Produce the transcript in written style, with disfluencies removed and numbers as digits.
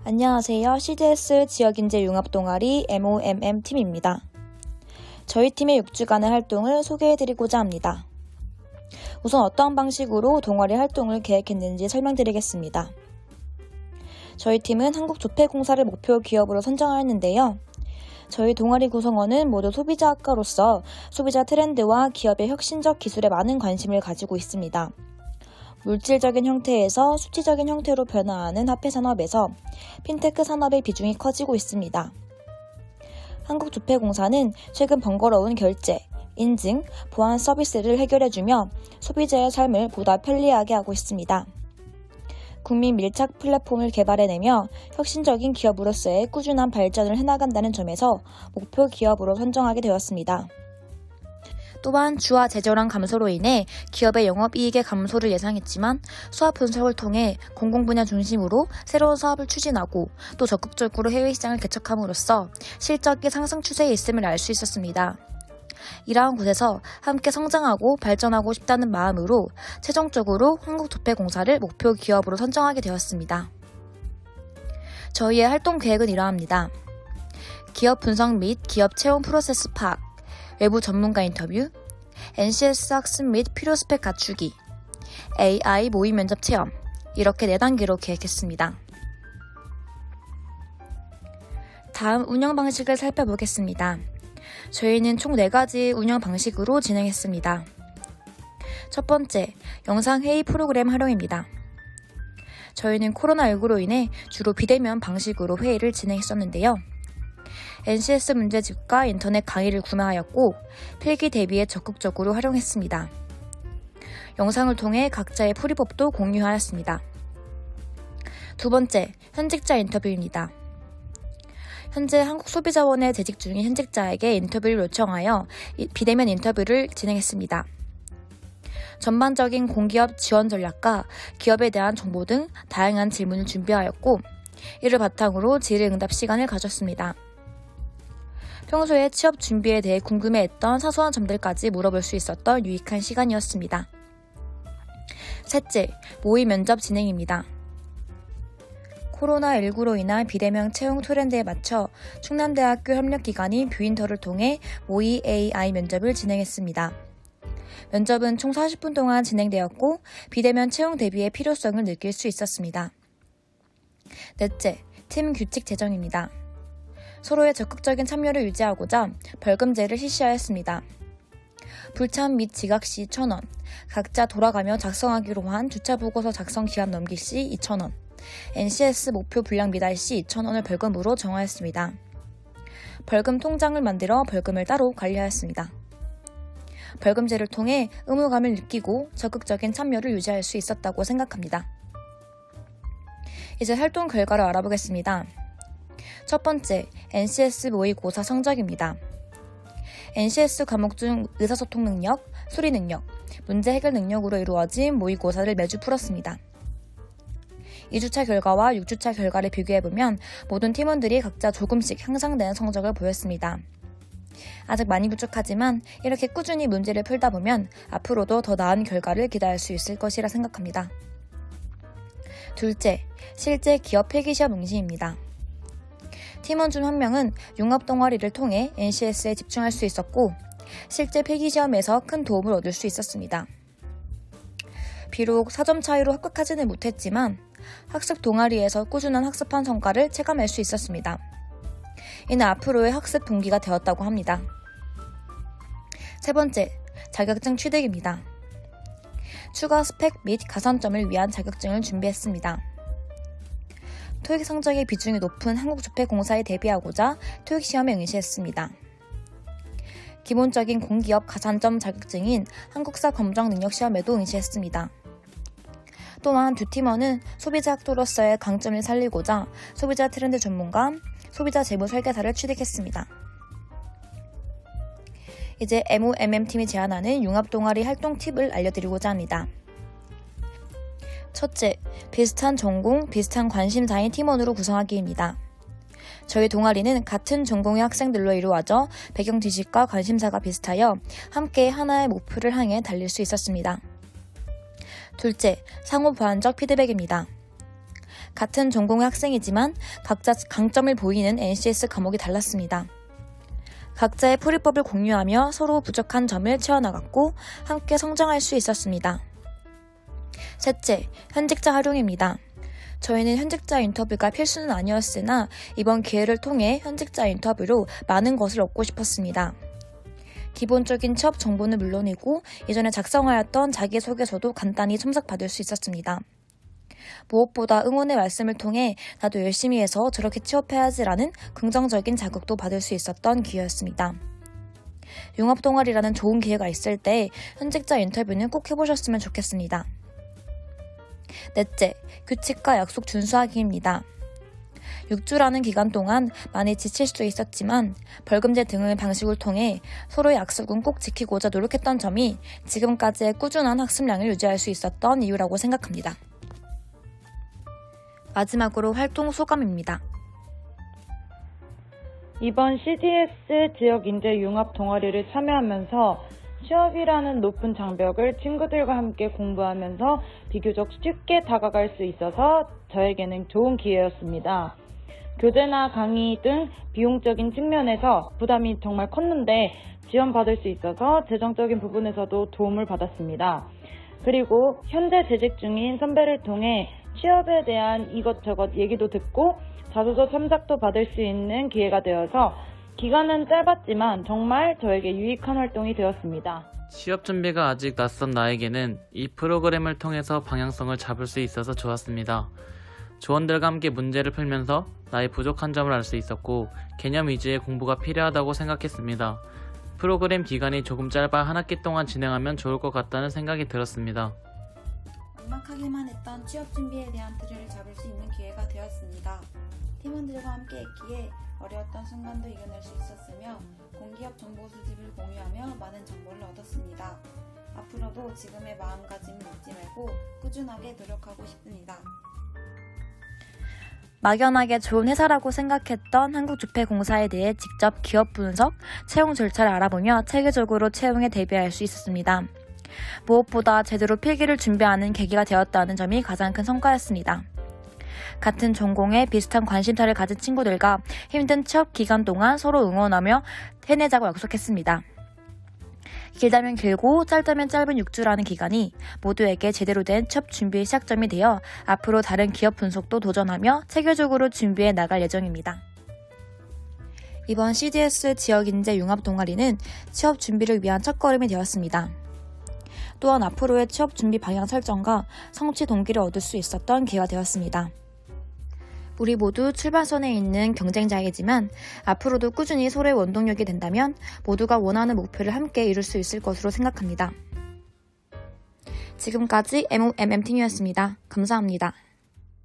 안녕하세요. CDS 지역인재융합동아리 MOMM팀입니다. 저희 팀의 6주간의 활동을 소개해드리고자 합니다. 우선 어떠한 방식으로 동아리 활동을 계획했는지 설명드리겠습니다. 저희 팀은 한국조폐공사를 목표 기업으로 선정하였는데요. 저희 동아리 구성원은 모두 소비자학과로서 소비자 트렌드와 기업의 혁신적 기술에 많은 관심을 가지고 있습니다. 물질적인 형태에서 수치적인 형태로 변화하는 화폐산업에서 핀테크 산업의 비중이 커지고 있습니다. 한국조폐공사는 최근 번거로운 결제, 인증, 보안 서비스를 해결해주며 소비자의 삶을 보다 편리하게 하고 있습니다. 국민 밀착 플랫폼을 개발해내며 혁신적인 기업으로서의 꾸준한 발전을 해나간다는 점에서 목표 기업으로 선정하게 되었습니다. 또한 주화 재정란 감소로 인해 기업의 영업이익의 감소를 예상했지만 수합 분석을 통해 공공분야 중심으로 새로운 사업을 추진하고 또 적극적으로 해외 시장을 개척함으로써 실적이 상승 추세에 있음을 알 수 있었습니다. 이러한 곳에서 함께 성장하고 발전하고 싶다는 마음으로 최종적으로 한국조폐공사를 목표 기업으로 선정하게 되었습니다. 저희의 활동 계획은 이러합니다. 기업 분석 및 기업 채용 프로세스 파악, 외부 전문가 인터뷰, NCS 학습 및 필요 스펙 갖추기, AI 모의 면접 체험, 이렇게 4단계로 계획했습니다. 다음 운영 방식을 살펴보겠습니다. 저희는 총 4가지 운영 방식으로 진행했습니다. 첫 번째, 영상 회의 프로그램 활용입니다. 저희는 코로나19로 인해 주로 비대면 방식으로 회의를 진행했었는데요. NCS 문제집과 인터넷 강의를 구매하였고 필기 대비에 적극적으로 활용했습니다. 영상을 통해 각자의 풀이법도 공유하였습니다. 두 번째, 현직자 인터뷰입니다. 현재 한국소비자원에 재직 중인 현직자에게 인터뷰를 요청하여 비대면 인터뷰를 진행했습니다. 전반적인 공기업 지원 전략과 기업에 대한 정보 등 다양한 질문을 준비하였고 이를 바탕으로 질의응답 시간을 가졌습니다. 평소에 취업 준비에 대해 궁금해했던 사소한 점들까지 물어볼 수 있었던 유익한 시간이었습니다. 셋째, 모의 면접 진행입니다. 코로나19로 인한 비대면 채용 트렌드에 맞춰 충남대학교 협력기관인 뷰인터를 통해 모의 AI 면접을 진행했습니다. 면접은 총 40분 동안 진행되었고 비대면 채용 대비의 필요성을 느낄 수 있었습니다. 넷째, 팀 규칙 제정입니다. 서로의 적극적인 참여를 유지하고자 벌금제를 실시하였습니다. 불참 및 지각 시 1,000원, 각자 돌아가며 작성하기로 한 주차보고서 작성 기한 넘길 시 2,000원, NCS 목표 분량 미달 시 2,000원을 벌금으로 정하였습니다. 벌금 통장을 만들어 벌금을 따로 관리하였습니다. 벌금제를 통해 의무감을 느끼고 적극적인 참여를 유지할 수 있었다고 생각합니다. 이제 활동 결과를 알아보겠습니다. 첫 번째, NCS 모의고사 성적입니다. NCS 과목 중 의사소통 능력, 수리 능력, 문제 해결 능력으로 이루어진 모의고사를 매주 풀었습니다. 2주차 결과와 6주차 결과를 비교해보면 모든 팀원들이 각자 조금씩 향상되는 성적을 보였습니다. 아직 많이 부족하지만 이렇게 꾸준히 문제를 풀다 보면 앞으로도 더 나은 결과를 기대할 수 있을 것이라 생각합니다. 둘째, 실제 기업 필기시험 응시입니다. 팀원 중 한 명은 융합동아리를 통해 NCS에 집중할 수 있었고 실제 필기시험에서 큰 도움을 얻을 수 있었습니다. 비록 4점 차이로 합격하지는 못했지만 학습 동아리에서 꾸준한 학습한 성과를 체감할 수 있었습니다. 이는 앞으로의 학습 동기가 되었다고 합니다. 세 번째, 자격증 취득입니다. 추가 스펙 및 가산점을 위한 자격증을 준비했습니다. 토익 성적의 비중이 높은 한국조폐공사에 대비하고자 토익 시험에 응시했습니다. 기본적인 공기업 가산점 자격증인 한국사 검정 능력 시험에도 응시했습니다. 또한 두 팀원은 소비자 학도로서의 강점을 살리고자 소비자 트렌드 전문가, 소비자 재무 설계사를 취득했습니다. 이제 MOMM팀이 제안하는 융합동아리 활동 팁을 알려드리고자 합니다. 첫째, 비슷한 전공, 비슷한 관심사인 팀원으로 구성하기입니다. 저희 동아리는 같은 전공의 학생들로 이루어져 배경 지식과 관심사가 비슷하여 함께 하나의 목표를 향해 달릴 수 있었습니다. 둘째, 상호 보완적 피드백입니다. 같은 전공의 학생이지만 각자 강점을 보이는 NCS 과목이 달랐습니다. 각자의 풀이법을 공유하며 서로 부족한 점을 채워나갔고 함께 성장할 수 있었습니다. 셋째, 현직자 활용입니다. 저희는 현직자 인터뷰가 필수는 아니었으나 이번 기회를 통해 현직자 인터뷰로 많은 것을 얻고 싶었습니다. 기본적인 취업 정보는 물론이고 이전에 작성하였던 자기소개서도 간단히 첨삭받을 수 있었습니다. 무엇보다 응원의 말씀을 통해 나도 열심히 해서 저렇게 취업해야지라는 긍정적인 자극도 받을 수 있었던 기회였습니다. 융합동아리라는 좋은 기회가 있을 때 현직자 인터뷰는 꼭 해보셨으면 좋겠습니다. 넷째, 규칙과 약속 준수하기입니다. 6주라는 기간 동안 많이 지칠 수도 있었지만 벌금제 등의 방식을 통해 서로의 약속은 꼭 지키고자 노력했던 점이 지금까지의 꾸준한 학습량을 유지할 수 있었던 이유라고 생각합니다. 마지막으로 활동 소감입니다. 이번 CDS 지역인재융합 동아리를 참여하면서 취업이라는 높은 장벽을 친구들과 함께 공부하면서 비교적 쉽게 다가갈 수 있어서 저에게는 좋은 기회였습니다. 교재나 강의 등 비용적인 측면에서 부담이 정말 컸는데 지원받을 수 있어서 재정적인 부분에서도 도움을 받았습니다. 그리고 현재 재직 중인 선배를 통해 취업에 대한 이것저것 얘기도 듣고 자소서 첨삭도 받을 수 있는 기회가 되어서 기간은 짧았지만 정말 저에게 유익한 활동이 되었습니다. 취업 준비가 아직 낯선 나에게는 이 프로그램을 통해서 방향성을 잡을 수 있어서 좋았습니다. 조원들과 함께 문제를 풀면서 나의 부족한 점을 알 수 있었고 개념 위주의 공부가 필요하다고 생각했습니다. 프로그램 기간이 조금 짧아 한 학기 동안 진행하면 좋을 것 같다는 생각이 들었습니다. 막막하기만 했던 취업 준비에 대한 틀을 잡을 수 있는 기회가 되었습니다. 팀원들과 함께 했기에 어려웠던 순간도 이겨낼 수 있었으며 공기업 정보 수집을 공유하며 많은 정보를 얻었습니다. 앞으로도 지금의 마음가짐을 잊지 말고 꾸준하게 노력하고 싶습니다. 막연하게 좋은 회사라고 생각했던 한국주택공사에 대해 직접 기업 분석, 채용 절차를 알아보며 체계적으로 채용에 대비할 수 있었습니다. 무엇보다 제대로 필기를 준비하는 계기가 되었다는 점이 가장 큰 성과였습니다. 같은 전공에 비슷한 관심사를 가진 친구들과 힘든 취업 기간 동안 서로 응원하며 해내자고 약속했습니다. 길다면 길고 짧다면 짧은 6주라는 기간이 모두에게 제대로 된 취업 준비의 시작점이 되어 앞으로 다른 기업 분석도 도전하며 체계적으로 준비해 나갈 예정입니다. 이번 CDS 지역인재 융합 동아리는 취업 준비를 위한 첫걸음이 되었습니다. 또한 앞으로의 취업 준비 방향 설정과 성취 동기를 얻을 수 있었던 기회가 되었습니다. 우리 모두 출발선에 있는 경쟁자이지만 앞으로도 꾸준히 서로의 원동력이 된다면 모두가 원하는 목표를 함께 이룰 수 있을 것으로 생각합니다. 지금까지 MOMM팀이었습니다. 감사합니다.